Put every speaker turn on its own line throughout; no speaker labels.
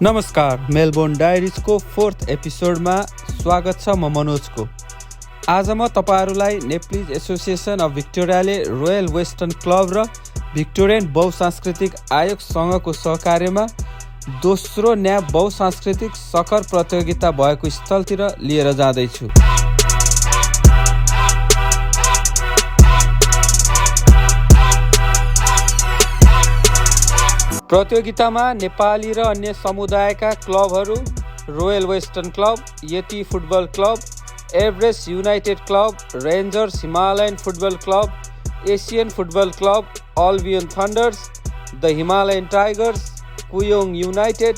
नमस्कार, Melbourne डायरिजको 4th एपिसोडमा स्वागत छ। म मनोजको। आज म तपाईहरुलाई नेप्लिज एसोसिएसन अफ भिक्टोरियाले रोयल वेस्टर्न क्लब र भिक्टोरियन बहुसांस्कृतिक आयोगसँगको सहकार्यमा दोस्रो न्याभ बहुसांस्कृतिक सकर प्रतियोगिता भएको स्थलतिर लिएर जाँदैछु। प्रतियोगितामा नेपाली र अन्य समुदायका क्लबहरू royal western club, Yeti football club, Everest united club, rangers Himalayan football club, Asian football club, Albion thunders, the Himalayan tigers, Kooyong united,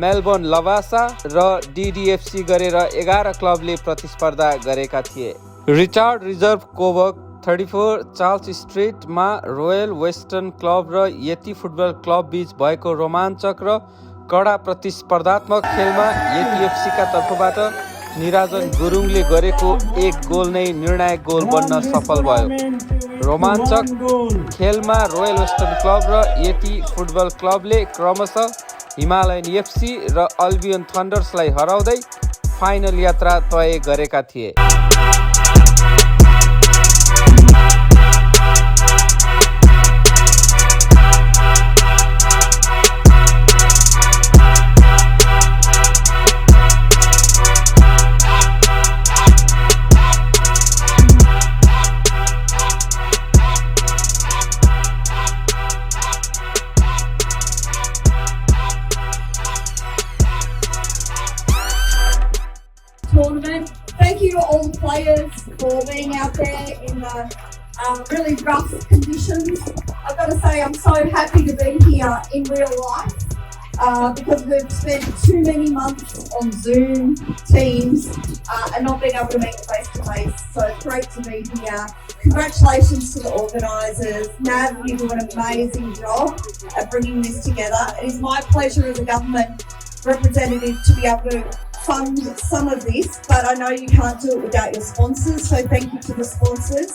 Melbourne लभासा र डिडिएफसी गरेर 11 क्लबले प्रतिस्पर्धा गरेका थिए। रिचार्ड रिजर्भ कोभक 34 चार्ल्स स्ट्रिटमा रोयल वेस्टर्न क्लब र यति फुटबल क्लब बीच भएको रोमाञ्चक र कडा प्रतिस्पर्धात्मक खेलमा एटिएफसीका तर्फबाट निराजन गुरुङले गरेको एक गोल नै निर्णायक गोल बन्न सफल भयो। रोमाञ्चक खेलमा रोयल वेस्टर्न क्लब र यति फुटबल क्लबले क्रमशः हिमालयन एफसी र अल्बियन थन्डर्सलाई हराउँदै फाइनल यात्रा तय गरेका थिए।
Tournament. Thank you to all the players for being out there in the really rough conditions. I've got to say I'm so happy to be here in real life because we've spent too many months on Zoom, Teams and not being able to meet face to face. So it's great to be here. Congratulations to the organisers. NAV, you do an amazing job at bringing this together. It is my pleasure as a government representative to be able to fund some of this, but I know you can't do it without your sponsors, so thank you to the sponsors.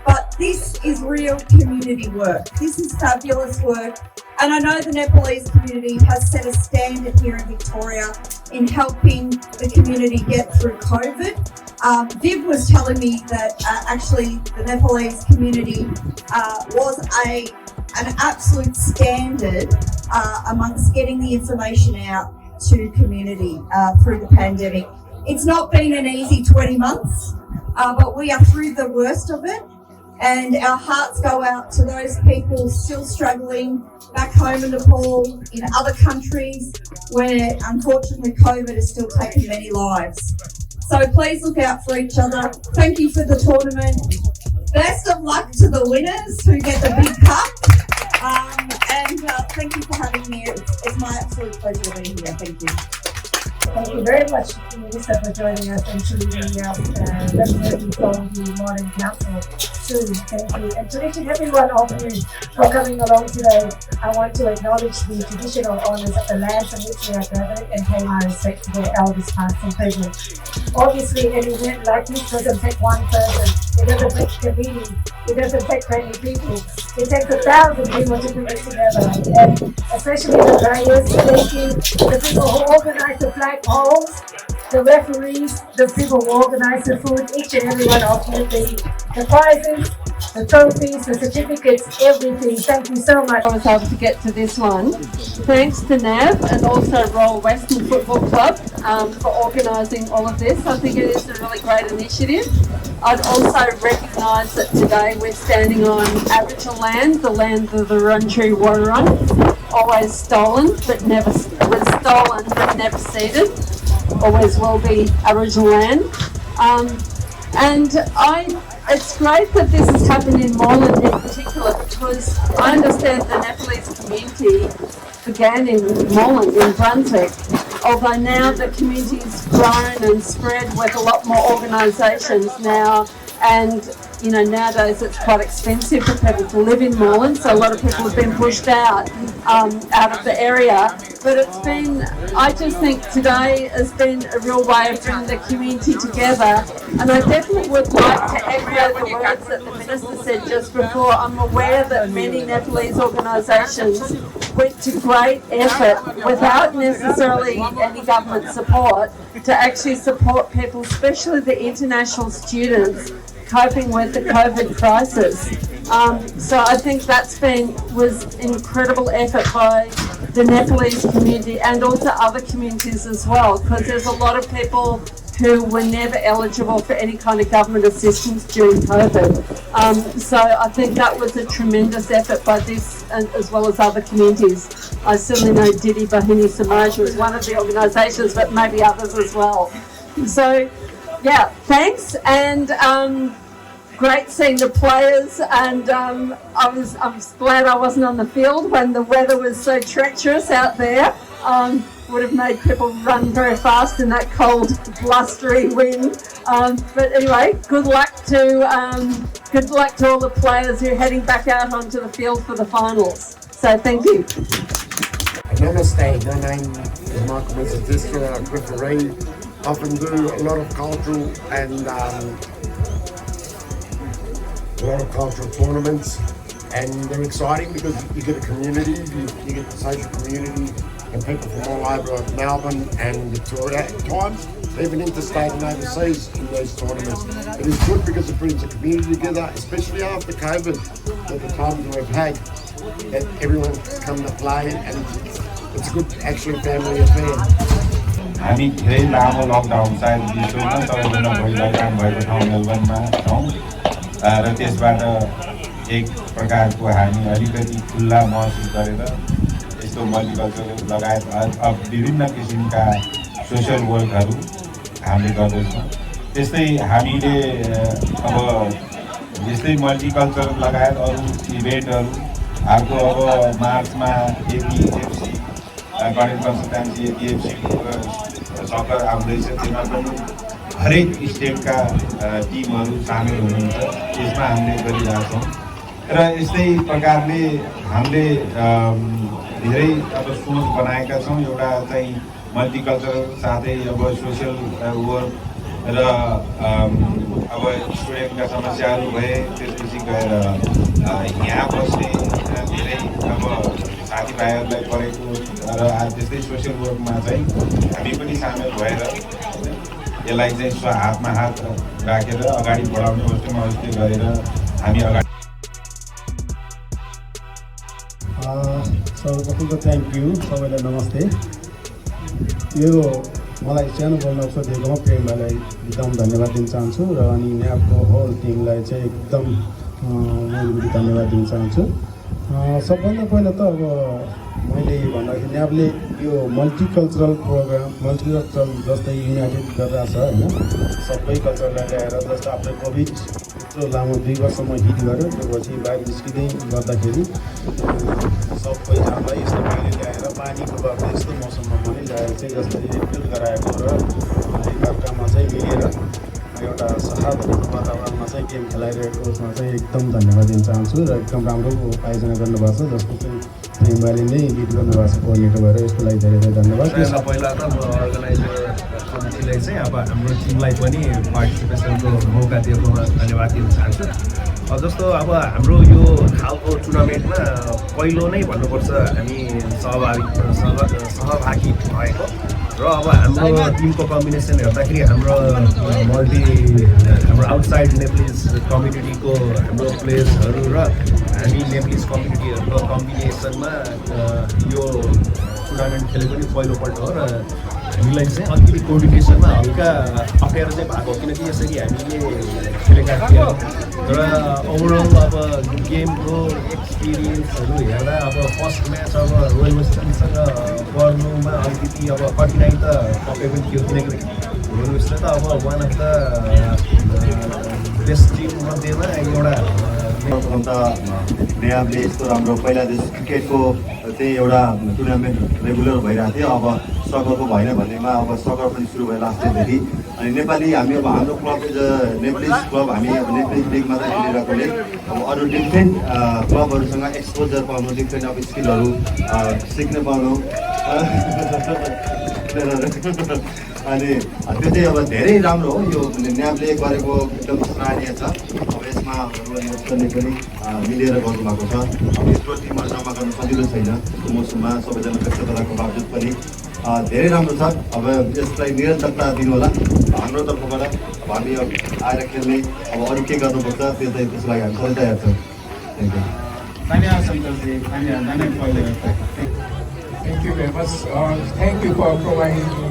But this is real community work. This is fabulous work, and I know the Nepalese community has set a standard here in Victoria in helping the community get through COVID. Viv was telling me that actually the Nepalese community was an absolute standard amongst getting the information out to community through the pandemic. It's not been an easy 20 months, but we are through the worst of it, and our hearts go out to those people still struggling back home in Nepal, in other countries where unfortunately COVID is still taking many lives. So please look out for each other. Thank you for the tournament. Best of luck to the winners who get the big cup. And thank you for having me. It's my absolute pleasure to be here. Thank you.
Thank you very much, Melissa, for joining us and to representing from the Modern Council too. Thank you. And to each and every one of you for coming along today, I want to acknowledge the traditional owners of the land from which we are gathered and pay my respect to their elders past and present. Obviously, an event like this doesn't take one person. It doesn't take community. It doesn't take many people. It takes 1,000 people to put it together. And especially the players, thank you. The people who organize the flag poles, the referees, the people who organize the food, each and every one of you, the prizes, the trophies, the certificates, everything. Thank you so much.
I was able to get to this one. Thanks to NAV and also Royal Western Football Club for organising all of this. I think it is a really great initiative. I'd also recognise that today we're standing on Aboriginal land, the land of the Wurundjeri Wurrung, always stolen but never ceded, always will be Aboriginal land. It's great that this has happened in Moreland in particular because I understand the Nepalese community began in Moreland in Brunswick, although now the community's grown and spread with a lot more organisations now, and you know, nowadays it's quite expensive for people to live in Moreland, so a lot of people have been pushed out of the area. But it's been, I just think today has been a real way of bringing the community together. And I definitely would like to echo the words that the Minister said just before. I'm aware that many Nepalese organisations went to great effort without necessarily any government support to actually support people, especially the international students, coping with the COVID crisis. So I think was incredible effort by the Nepalese community and also other communities as well, because there's a lot of people who were never eligible for any kind of government assistance during COVID. So I think that was a tremendous effort by this and as well as other communities. I certainly know Didi Bahini Samaj was one of the organisations, but maybe others as well. So yeah, thanks, and great seeing the players, and I was glad I wasn't on the field when the weather was so treacherous out there. Would have made people run very fast in that cold, blustery wind. But anyway, good luck to all the players who are heading back out onto the field for the finals. So thank you.
Namaste, my name is Michael Mizadistra. I referee. Often do a lot of cultural and tournaments, and they're exciting because you get a community, you get the social community, and people from all over Melbourne and Victoria at times, even interstate and overseas in those tournaments. It is good because it brings the community together, especially after COVID, at the times we've had, that everyone's come to play, and it's a good actually family affair.
हामी धेरै लामो lockdown सायद विश्वमा सबैभन्दा पहिलो काम भएको ठाउँ मेलबर्नमा छौँ र त्यसबाट एक प्रकारको हामी अलिकति खुल्ला महसुस गरेर यस्तो मल्टिकल्चर लगायत अब विभिन्न किसिमका सोसल वर्कहरू हामीले गर्दैछौँ। त्यस्तै हामीले अब यस्तै मल्टिकल्चर लगायत अरू इभेन्टहरू अर्को अब मार्चमा APFC Ganesh consultancy APFC sucker आउँदैछ, त्यसमा पनि हरेक स्टेटका टिमहरू सामेल हुनुहुन्छ, यसमा हामीले गरिरहेछौँ र यस्तै प्रकारले हामीले धेरै अब सोच बनाएका छौँ। एउटा चाहिँ मल्टिकल्चरल साथै अब सोसियल वर्क र अब स्टुडेन्टका समस्याहरू भए त्यसपछि गएर यहाँ बस्ने धेरै अब साथीभाइहरूलाई परेको र त्यस्तै सोसियल वर्कमा चाहिँ हामी पनि सामेल भएर यसलाई चाहिँ हातमा हात राखेर अगाडि बढाउने वस्तुमा वस्तु गरेर हामी अगाडि
सर्वप्रथम त थ्याङ्क यू, सबैलाई नमस्ते। यो मलाई सानो बोल्न अवसर दिएकोमा प्रेम भाइलाई एकदम धन्यवाद दिन चाहन्छु र अनि न्याभको होल टिमलाई चाहिँ एकदम मैले धन्यवाद दिन चाहन्छु। सबभन्दा पहिला त अब मैले भन्दाखेरि न्याभले यो मल्टिकल्चरल प्रोग्राम मल्टिकल्चरल जस्तै युनाइटेड गरिरहेछ होइन, सबै कल्चरलाई ल्याएर जस्तो आफ्नो कोभिड यत्रो लामो 2 वर्षसम्म हिट गर्यो, त्यो पछि बाहिर निस्किँदै गर्दाखेरि सबैजनालाई यस्तो पानी ल्याएर पानीको गर्दा यस्तो मौसममा पनि ल्याएर चाहिँ जसरी रिफ्रेस गराएको र एकअर्कामा चाहिँ मिलेर एउटा सौहार्दपूर्ण वातावरणमा चाहिँ गेम खेलाइरहेको उसमा चाहिँ एकदम धन्यवाद दिन चाहन्छु र एकदम राम्रो आयोजना गर्नुभएको छ, जसको चाहिँ प्रेम भाइले नै लिड गर्नुभएको छ कोअर्डिनेटर भएर, यसको लागि धेरै धेरै धन्यवाद।
पहिला त म अर्गनाइजर कमिटीलाई चाहिँ अब हाम्रो टिमलाई पनि पार्टिसिपेसनको मौका दिएकोमा धन्यवाद दिन चाहन्छु। जस्तो अब हाम्रो यो खालको टुर्नामेन्टमा पहिलो नै भन्नुपर्छ हामी सहभागी भएको र अब हाम्रो टिमको कम्बिनेसन हेर्दाखेरि हाम्रो आउटसाइड नेप्लिज कम्युनिटीको हाम्रो प्लेयर्सहरू र हामी नेप्लिज कम्युनिटीहरूको कम्बिनेसनमा यो टुर्नामेन्ट खेलेको पनि पहिलोपल्ट हो र हामीलाई चाहिँ अलिकति कोर्डिनेसनमा हल्का अप्ठ्यारो चाहिँ भएको, किनकि यसरी हामीले खेलेका थियौँ र ओभरअल अब गेमको एक्सपिरियन्सहरू हेर्दा अब फर्स्ट म्याच अब रोयल वेस्टर्नसँग गर्नुमा अलिकति अब कठिनाइ त पक्कै पनि थियो, किनकि रोयल वेस्टर्न त अब वान अफ द बेस्ट टिममध्येमा एउटा
अन्त न्याभले यस्तो राम्रो पहिला क्रिकेटको चाहिँ एउटा टुर्नामेन्ट रेगुलर भइरहेको थियो, अब सकरको भएन भन्नेमा अब सकर पनि सुरु भयो लास्ट टाइमदेखि। अनि नेपाली हामी अब हाम्रो क्लब नेप्लिज क्लब हामी अब नेप्लिज लिगमा चाहिँ खेलिरहेकोले अब अरू डिफ्रेन्ट क्लबहरूसँग एक्सपोजर पाउनु, डिफ्रेन्ट अब स्किलहरू सिक्न पाउनु अनि त्यो चाहिँ अब धेरै राम्रो हो यो न्याबले गरेको एकदम सराहनीय छ अब यसमा रोयलले पनि मिलेर गर्नुभएको छ अब यस्तो टिमहरू जम्मा गर्न सजिलो छैन मौसममा सबैजना व्यक्त गराएको बावजुद पनि धेरै राम्रो छ अब यसलाई निरन्तरता दिनु होला हाम्रो तर्फबाट अब हामी आएर खेल्ने अब अरू के गर्नुपर्छ त्यो चाहिँ त्यसको लागि हामी सधैँ तयार छौँ
Thank you very much. Thank you for providing me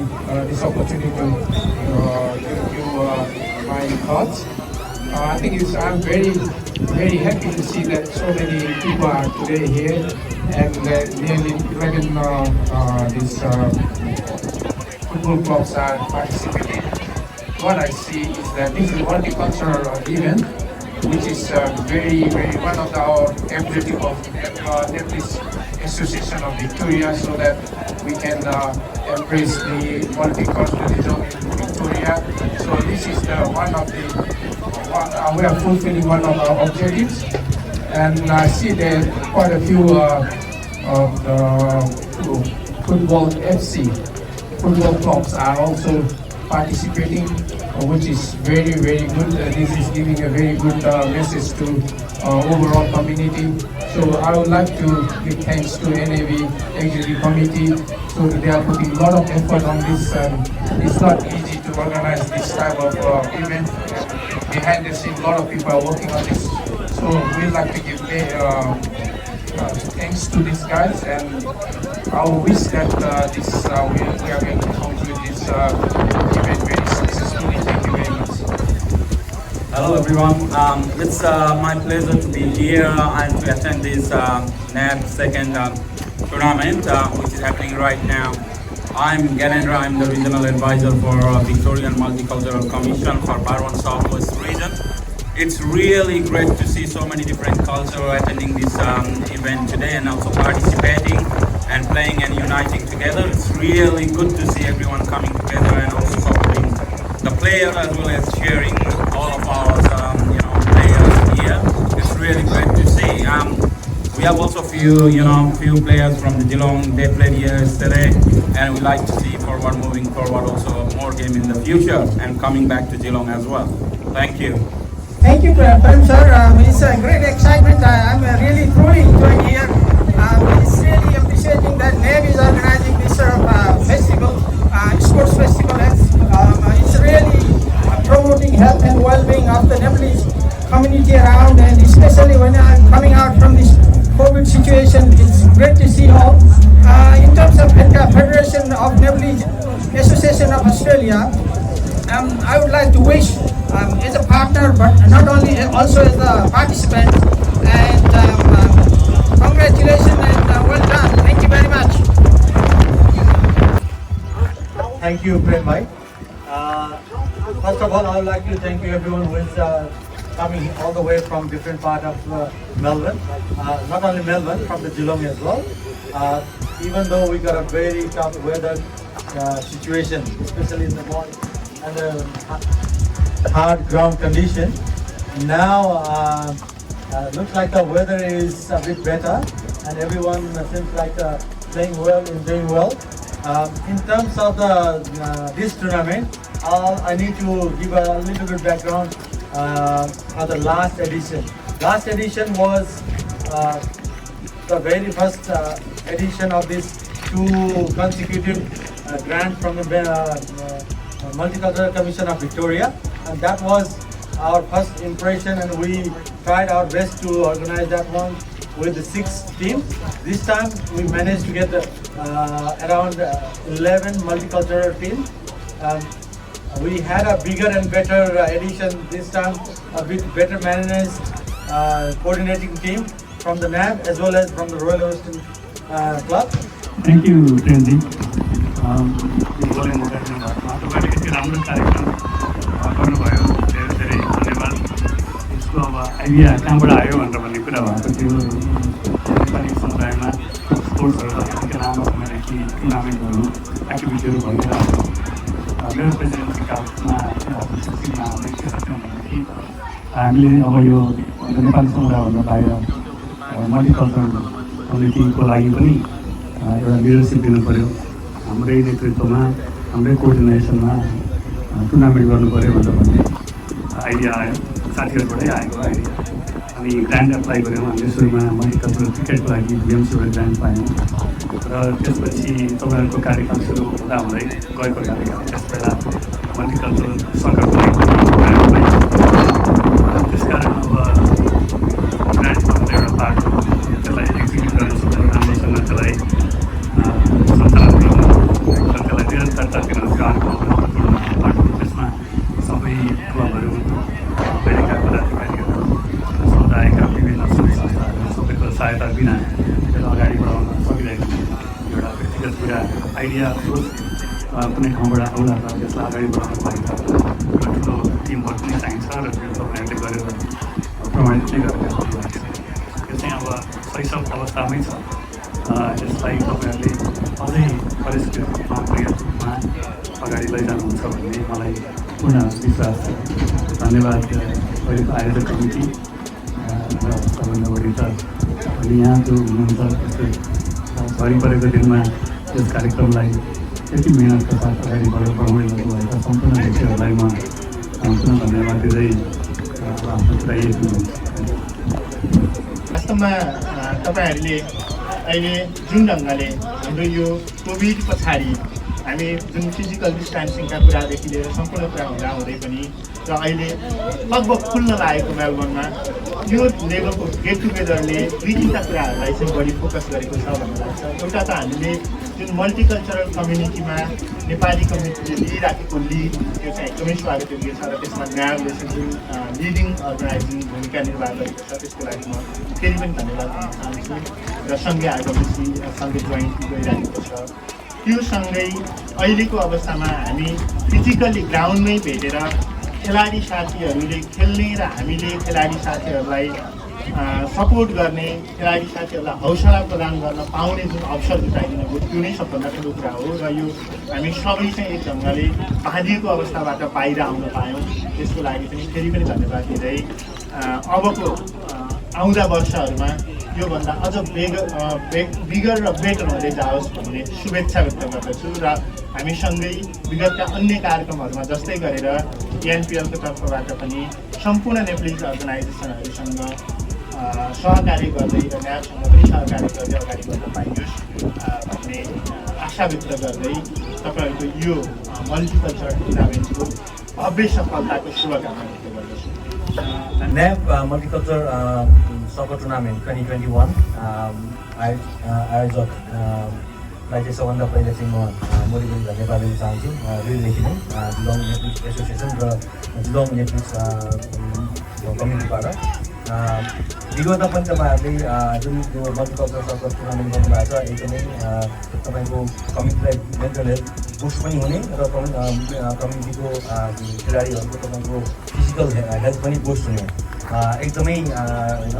this opportunity to give my thoughts. I think I'm very happy to see that so many people are today here and nearly 11 these football clubs are participating. What I see is that this is a multicultural event, which is very one of our objective of Nepalese Association of Victoria, so that we can embrace the multiculturalism in Victoria. So this is we are fulfilling one of our objectives, and I see that quite a few football clubs are also participating, which is very good. This is giving a very good message to overall community. So I would like to give thanks to NAV Executive Committee. So they are putting a lot of effort on this. It's not easy to organize this type of event. Behind the scene, a lot of people are working on this. So we'd like to give thanks to these guys, and I wish that we are going to conclude this event very successfully. Thank you very much.
Hello everyone, it's my pleasure to be here and to attend this NAV second tournament which is happening right now. I'm Ganendra, I'm the Regional Advisor for Victorian Multicultural Commission for Barwon Southwest region. It's really great to see so many different cultures attending this event today and also participating and playing and uniting together. It's really good to see everyone coming together and also supporting the players as well as cheering all of our players here. It's really great to see. We have also few players from the Geelong. They played here yesterday, and we like to see moving forward also more game in the future and coming back to Geelong as well. Thank you.
Thank you, Prem sir. It's a great excitement. I'm really truly enjoying here. It's really appreciating that NAV is organizing this sort of festival, sports festival. It's really promoting health and well-being of the Nepalese community around, and especially when I'm coming out from this COVID situation, it's great to see all. In terms of Federation of Nepalese Association of Australia, I would like to wish as a partner, but not only, also as a participant, and congratulations and well done. Thank you very much.
Thank you, Prem Bhai. First of all, I would like to thank you everyone who is coming all the way from different part of Melbourne. Not only Melbourne, from the Geelong as well. Even though we got a very tough weather situation, especially in the morning and the hard ground condition. Now looks like the weather is a bit better, and everyone seems like playing well, enjoying well. In terms of this tournament, I need to give a little bit background on the last edition. Last edition was the very first edition of this 2 consecutive grants from the Multicultural Commission of Victoria, and that was our first impression, and we tried our best to organize that one with the 6 teams. This time we managed to get around 11 multicultural teams. We had a bigger and better edition this time, a bit better managed coordinating team from the NAV as well as from the Royal Western Club.
Thank you, Trendy. राम्रो कार्यक्रम गर्नुभयो, धेरै धन्यवाद। यसको अब idea कहाँबाट आयो भनेर भन्ने कुरा भएको थियो। नेपाली समुदायमा स्पोर्ट्सहरू लामो समयदेखि टुर्नामेन्टहरू एक्टिभिटीहरू भइरहेको मेरो प्रेसिडेन्सी कालमा हामीले अब यो नेपाली समुदायभन्दा बाहिर मल्टिकल्चरल कम्युनिटीको लागि पनि एउटा लिडरसिप दिनु पऱ्यो। हाम्रै नेतृत्वमा हाम्रै कोअर्डिनेसनमा टुर्नामेन्ट गर्नु पऱ्यो भनेर भन्ने आइडिया आयो, साथीहरूबाटै आएको आइडिया। अनि ग्रान्ट एप्लाई गऱ्यौँ हामीले सुरुमा मल्टिकल्चरल क्रिकेटको लागि बिएमसीबाट ग्रान्ट पायौँ र त्यसपछि तपाईँहरूको कार्यक्रम सुरु हुँदा हुँदै गएको कार्यक्रम त्यस बेला मल्टिकल्चरल सकरको ग्रान्ट पाइयो। त्यसकारण अब ग्रान्ट पाउनु एउटा पार्ट हो, त्यसलाई एक्जिक्युट गर्न सक्दा राम्रोसँग त्यसलाई सञ्चालन गर्नु र त्यसलाई निरन्तरता दिन काम गर्नु पार्ट हो। त्यसमा सबै क्लबहरू, अहिलेका पदाधिकारीहरू, समुदायका विभिन्न संस्थाहरू सबैको सहायता बिना त्यसलाई अगाडि बढाउन सकिरहेको एउटा व्यक्तिगत कुरा आइडिया सोच कुनै ठाउँबाट आउला र त्यसलाई अगाडि बढाउनु लागि एउटा ठुलो टिमवर्क पनि चाहिन्छ र त्यो तपाईँहरूले गरेर प्रमाणित नै गरेर लाग्छ। यो चाहिँ अब शैशव अवस्थामै छ। यसलाई तपाईँहरूले अझै परिष्कृत रूपमा प्रयास रूपमा अगाडि लैजानुहुन्छ भन्ने मलाई पूर्ण विश्वास छ। धन्यवाद अहिलेको आयोजक कमिटी र सबभन्दा बढी त अहिले यहाँ जो हुनुहुन्छ त्यस्तै भरि परेको दिनमा यस कार्यक्रमलाई यति मेहनतका साथ अगाडि बढाउँदै गर्नुभएका सम्पूर्ण व्यक्तिहरूलाई म पुनः धन्यवाद दिँदै आफ्नो कुरा यही दिनुहुन्छ।
वास्तवमा तपाईँहरूले अहिले जुन ढङ्गले हाम्रो यो कोभिड पछाडि हामी जुन फिजिकल डिस्टेन्सिङका कुरादेखि लिएर सम्पूर्ण कुरा हुँदा हुँदै पनि र अहिले लगभग खुल्न लागेको मेलबर्नमा यो लेभलको गेट टुगेदरले दुई तिनवटा कुराहरूलाई चाहिँ बढी फोकस गरेको छ भन्ने लाग्छ। एउटा त हामीले जुन मल्टिकल्चरल कम्युनिटीमा नेपाली कम्युनिटीले लिइराखेको लिड त्यो चाहिँ एकदमै स्वागतयोग्य छ र त्यसमा न्यायले चाहिँ जुन लिडिङ अर्गनाइजिङ भूमिका निर्वाह गरेको छ त्यसको लागि म फेरि पनि धन्यवाद दिन चाहन्छु र सँगै आगमसी सँगै जोइन्ट गइरहेको छ। त्यो सँगै अहिलेको अवस्थामा हामी फिजिकल्ली ग्राउन्डमै भेटेर खेलाडी साथीहरूले खेल्ने र हामीले खेलाडी साथीहरूलाई सपोर्ट गर्ने, खेलाडी साथीहरूलाई हौसला प्रदान गर्न पाउने जुन अवसर जुटाइदिनु भयो त्यो नै सबभन्दा ठुलो कुरा हो र यो हामी सबै चाहिँ एक ढङ्गले बाँधिएको अवस्थाबाट बाहिर आउन पायौँ। त्यसको लागि पनि फेरि पनि धन्यवाद दिँदै अबको आउँदा वर्षहरूमा योभन्दा अझ बिगर र बेटर हुँदै जाओस् भन्ने शुभेच्छा व्यक्त गर्दछु र हामीसँगै विगतका अन्य कार्यक्रमहरूमा जस्तै गरेर एनपिएलको तर्फबाट पनि सम्पूर्ण नेप्लिज अर्गनाइजेसनहरूसँग सहकार्य गर्दै र न्यायसँग पनि सहकार्य गर्दै अगाडि बढ्न पाइयोस् भन्ने आशा व्यक्त गर्दै तपाईँहरूको यो मल्टिकल्चरल टुर्नामेन्टको भव्य सफलताको शुभकामना व्यक्त गर्दछु।
NAV Multicultural Soccer Tournament 2021 आयोजकलाई चाहिँ सबभन्दा पहिला चाहिँ म मोटिभेट धन्यवाद दिन चाहन्छु। दुईदेखि नै जिलोङ नेप्लिज एसोसिएसन र जिलोङ नेप्लिज कम्युनिटीबाट विगतमा पनि तपाईँहरूले जुन यो मल्टिकल्चरल सकर टुर्नामेन्ट गर्नुभएको छ एकदमै तपाईँको कम्युनिटीलाई मेन्टल हेल्थ बुस्ट पनि हुने र कम्युनिटीको खेलाडीहरूको तपाईँको फिजिकल हेल्थ पनि बुस्ट हुने एकदमै होइन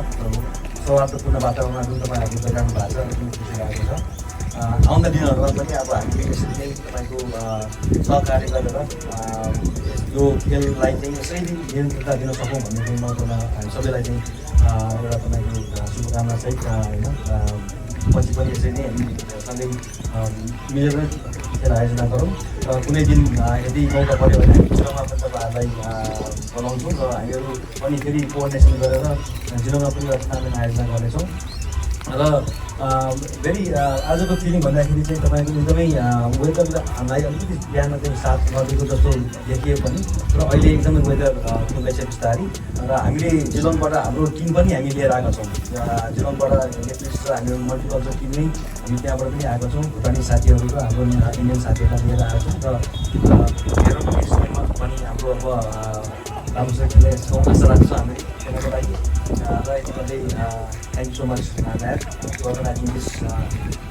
सौहार्दपूर्ण वातावरणमा जुन तपाईँहरूले गरिरहनु भएको छ एकदमै खुसी लागेको छ। आउँदा दिनहरूमा पनि अब हामीले यसरी नै तपाईँको सहकार्य गरेर यो खेललाई चाहिँ यसरी निरन्तरता दिन सकौँ भन्ने चाहिँ महत्त्वमा हामी सबैलाई चाहिँ एउटा तपाईँको शुभकामना सहित होइन पछि पनि यसरी नै हामी सँगै मिलेर खेल आयोजना गरौँ र कुनै दिन यदि मौका पऱ्यो भने हामी जिल्लामा पनि तपाईँहरूलाई बोलाउँछौँ र हामीहरू पनि फेरि कोअर्डिनेसन गरेर जिल्लामा पनि एउटा टुर्नामेन्ट आयोजना गर्नेछौँ र भेरी आजको फिलिङ भन्दाखेरि चाहिँ तपाईँको एकदमै वेदरले हामीलाई अलिकति बिहान चाहिँ साथ नदिएको जस्तो देखियो पनि र अहिले एकदमै वेदर खुल्दैछ बिस्तारै र हामीले जिलोङबाट हाम्रो टिम पनि हामी लिएर आएका छौँ। जिलोङबाट नेप्लिज र हाम्रो मल्टिकल्चर टिम नै हामी त्यहाँबाट पनि आएका छौँ। भुटानी साथीहरू र हाम्रो इन्डियन साथीहरूलाई लिएर आएका छौँ र मेरो समयमा पनि हाम्रो अब राम्रोसँग खेल्ने आशा राख्छ हामी खेल्नको लागि र यतिले thank you so much, NAV, for organizing this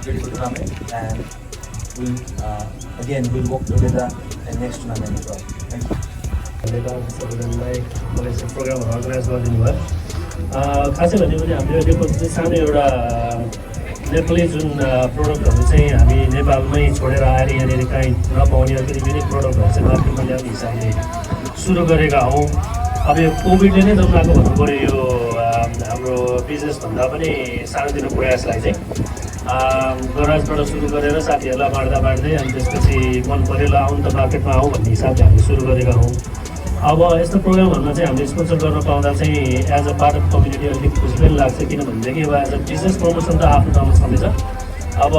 beautiful tournament, and we'll work together in next tournament as well. Thank you.
सबैजनालाई मलाई चाहिँ प्रोग्रामहरू अर्गनाइज गरिदिनु भयो। खासै भने पनि हामीले नेपाल चाहिँ सानो एउटा नेपाली जुन प्रोडक्टहरू चाहिँ हामी नेपालमै छोडेर आएर यहाँनिर काहीँ नपाउने अलिकति युनिक प्रोडक्टहरू चाहिँ मार्केटमा ल्याउने हिसाबले सुरु गरेका हौँ। अब यो कोभिडले नै जन्माएको भन्नु पऱ्यो यो हाम्रो बिजनेसभन्दा पनि सानोतिनो प्रयासलाई चाहिँ गराजबाट सुरु गरेर साथीहरूलाई बाँड्दै अनि त्यसपछि मन पऱ्यो ल आउनु त मार्केटमा आउँ भन्ने हिसाबले हामीले सुरु गरेका हौँ। अब यस्तो प्रोग्रामहरूमा चाहिँ हामीले स्पोन्सर गर्न पाउँदा चाहिँ as a part of community अलिक खुसी पनि लाग्छ, किनभनेदेखि अब एज अ बिजनेस प्रमोसन त आफ्नो ठाउँमा छँदैछ। अब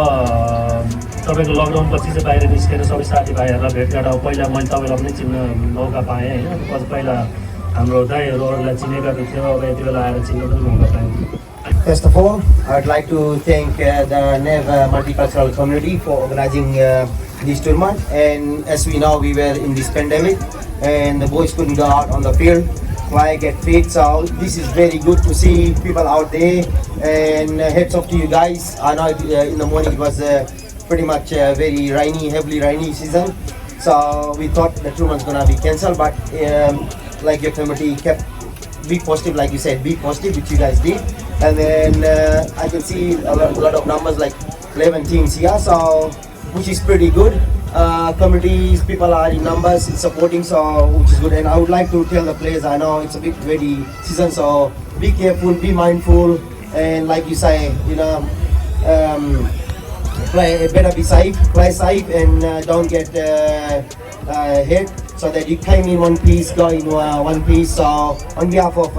तपाईँको लकडाउन पछि चाहिँ बाहिर निस्केर सबै साथीभाइहरूलाई भेटघाट, अब पहिला मैले तपाईँलाई पनि चिन्न मौका पाएँ होइन, पहिला हाम्रो दाइहरू अरूलाई चिनेका थियो, अब यति बेला आएर चिन्न पनि मौका पाएँ।
First of all, I would like to thank the NAV Multicultural Community for organizing this tournament. And as we know, we were in this pandemic and the boys couldn't go out on the field, play, get fit. So this is very good to see people out there, and heads off to you guys. I know in the morning it was pretty much very rainy, heavily rainy season. So we thought the tournament's gonna be cancelled, but like your community kept be positive, like you said, be positive, which you guys did. And then I can see a lot of numbers, like 11 teams here, so which is pretty good. Communities, people are in numbers, supporting, so which is good. And I would like to tell the players, I know it's a bit ready season, so be careful, be mindful, and like you say, you know, better be safe, play safe, and don't get hit. So that you came in one piece, go in one piece. So on behalf of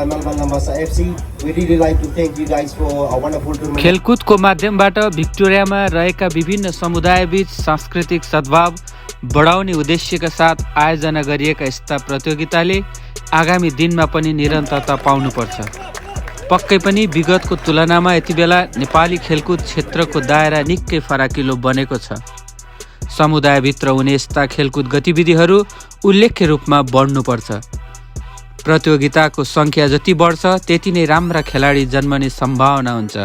Melbourne FC, we really like to thank you guys for a wonderful tournament.
खेलकुदको माध्यमबाट भिक्टोरियामा रहेका विभिन्न समुदायबीच सांस्कृतिक सद्भाव बढाउने उद्देश्यका साथ आयोजना गरिएका यस्ता प्रतियोगिताले आगामी दिनमा पनि निरन्तरता पाउनुपर्छ। पक्कै पनि विगतको तुलनामा यति बेला नेपाली खेलकुद क्षेत्रको दायरा निकै फराकिलो बनेको छ। समुदायभित्र हुने यस्ता खेलकुद गतिविधिहरू उल्लेख्य रूपमा बढ्नुपर्छ। प्रतियोगिताको सङ्ख्या जति बढ्छ त्यति नै राम्रा खेलाडी जन्मने सम्भावना हुन्छ।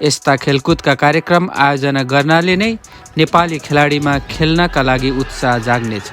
यस्ता खेलकुदका कार्यक्रम आयोजना गर्नाले नै नेपाली खेलाडीमा खेल्नका लागि उत्साह जाग्नेछ।